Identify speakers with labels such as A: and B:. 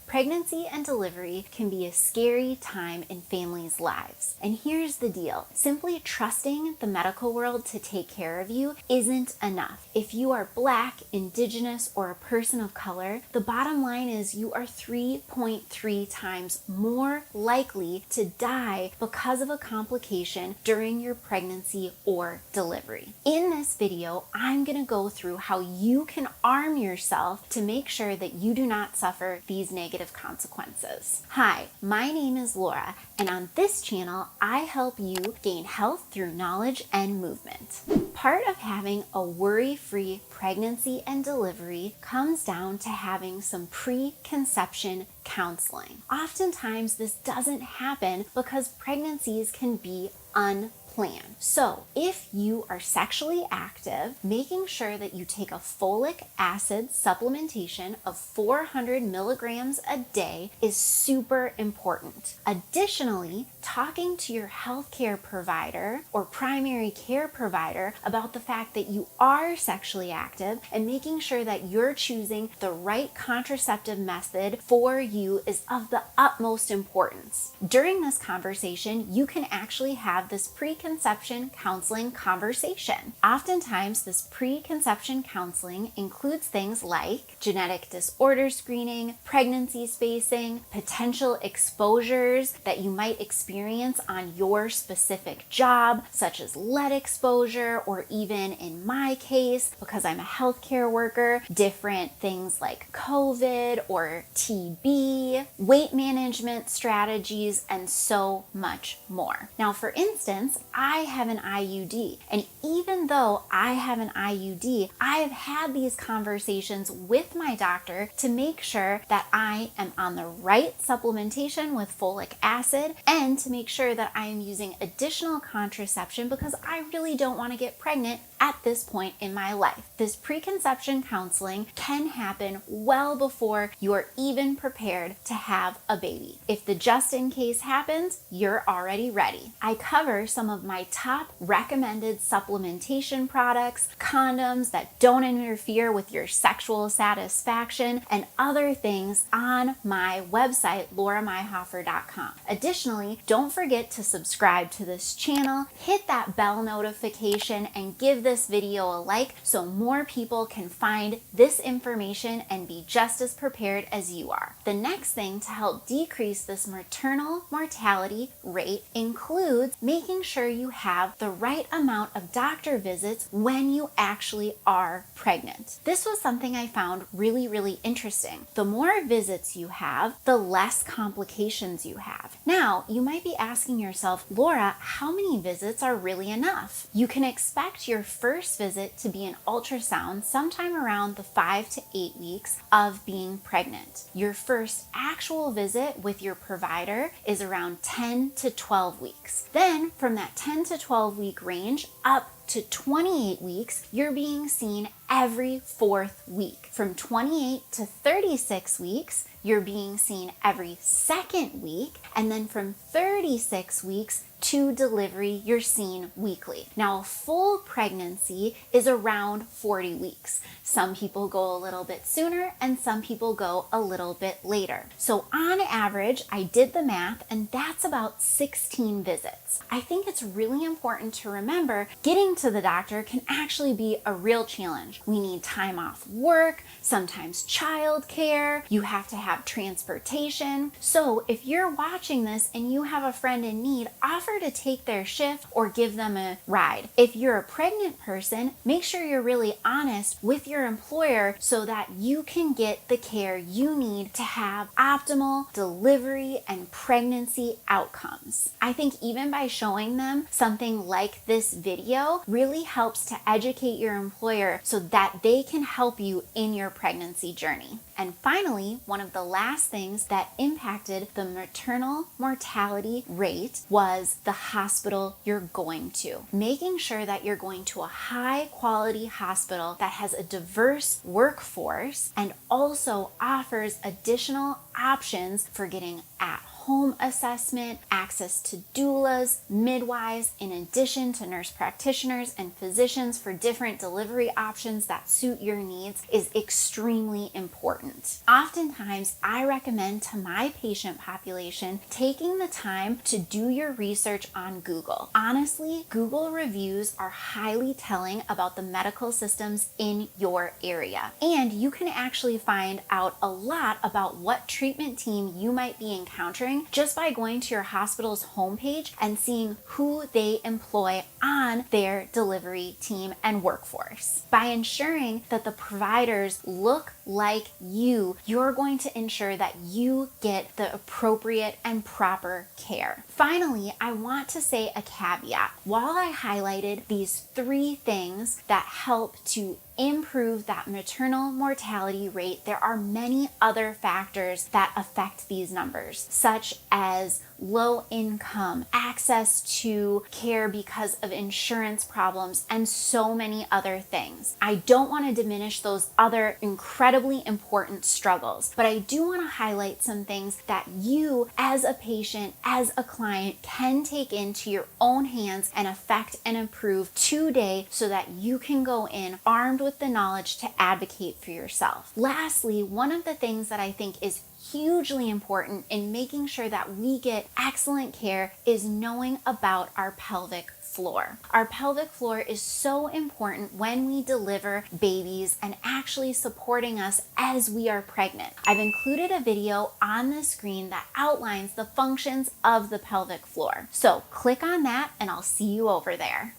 A: Pregnancy and delivery can be a scary time in families' lives. And here's the deal. Simply trusting the medical world to take care of you isn't enough. If you are Black, Indigenous, or a person of color, the bottom line is you are 3.3 times more likely to die because of a complication during your pregnancy or delivery. In this video, I'm going to go through how you can arm yourself to make sure that you do not suffer these negative consequences. Hi, my name is Laura, and on this channel, I help you gain health through knowledge and movement. Part of having a worry-free pregnancy and delivery comes down to having some preconception counseling. Oftentimes, this doesn't happen because pregnancies can be unplanned. So if you are sexually active, making sure that you take a folic acid supplementation of 400 milligrams a day is super important. Additionally, talking to your healthcare provider or primary care provider about the fact that you are sexually active and making sure that you're choosing the right contraceptive method for you is of the utmost importance. During this conversation, you can actually have this preconception counseling conversation. Oftentimes, this preconception counseling includes things like genetic disorder screening, pregnancy spacing, potential exposures that you might experience on your specific job, such as lead exposure, or even in my case, because I'm a healthcare worker, different things like COVID or TB, weight management strategies, and so much more. Now, for instance, I have an IUD, and even though I have an IUD, I have had these conversations with my doctor to make sure that I am on the right supplementation with folic acid and to make sure that I am using additional contraception because I really don't want to get pregnant at this point in my life. This preconception counseling can happen well before you are even prepared to have a baby. If the just in case happens, you're already ready. I cover some of my top recommended supplementation products, condoms that don't interfere with your sexual satisfaction, and other things on my website, lauramyhofer.com. Additionally, don't forget to subscribe to this channel, hit that bell notification, and give this video a like so more people can find this information and be just as prepared as you are. The next thing to help decrease this maternal mortality rate includes making sure you have the right amount of doctor visits when you actually are pregnant. This was something I found really interesting. The more visits you have, the less complications you have. Now, you might be asking yourself, Laura, how many visits are really enough? You can expect your first visit to be an ultrasound sometime around the 5 to 8 weeks of being pregnant. Your first actual visit with your provider is around 10 to 12 weeks. Then from that 10 to 12 week range up to 28 weeks, you're being seen every 4th week. From 28 to 36 weeks, you're being seen every 2nd week. And then from 36 weeks to delivery, you're seen weekly. Now, a full pregnancy is around 40 weeks. Some people go a little bit sooner and some people go a little bit later. So on average, I did the math, and that's about 16 visits. I think it's really important to remember getting to the doctor can actually be a real challenge. We need time off work, sometimes childcare, you have to have transportation. So if you're watching this and you have a friend in need, offer to take their shift or give them a ride. If you're a pregnant person, make sure you're really honest with your employer so that you can get the care you need to have optimal delivery and pregnancy outcomes. I think even by showing them something like this video really helps to educate your employer so that they can help you in your pregnancy journey. And finally, one of the last things that impacted the maternal mortality rate was the hospital you're going to. Making sure that you're going to a high quality hospital that has a diverse workforce and also offers additional options for getting at home assessment, access to doulas, midwives, in addition to nurse practitioners and physicians for different delivery options that suit your needs is extremely important. Oftentimes, I recommend to my patient population taking the time to do your research on Google. Honestly, Google reviews are highly telling about the medical systems in your area, and you can actually find out a lot about what treatment team you might be encountering just by going to your hospital's homepage and seeing who they employ on their delivery team and workforce. By ensuring that the providers look like you're going to ensure that you get the appropriate and proper care. Finally, I want to say a caveat. While I highlighted these 3 things that help to improve that maternal mortality rate, there are many other factors that affect these numbers, such as low income, access to care because of insurance problems, and so many other things. I don't want to diminish those other incredibly important struggles, but I do want to highlight some things that you as a patient, as a client, can take into your own hands and affect and improve today so that you can go in armed with the knowledge to advocate for yourself. Lastly, one of the things that I think is hugely important in making sure that we get excellent care is knowing about our pelvic floor. Our pelvic floor is so important when we deliver babies and actually supporting us as we are pregnant. I've included a video on the screen that outlines the functions of the pelvic floor. So click on that and I'll see you over there.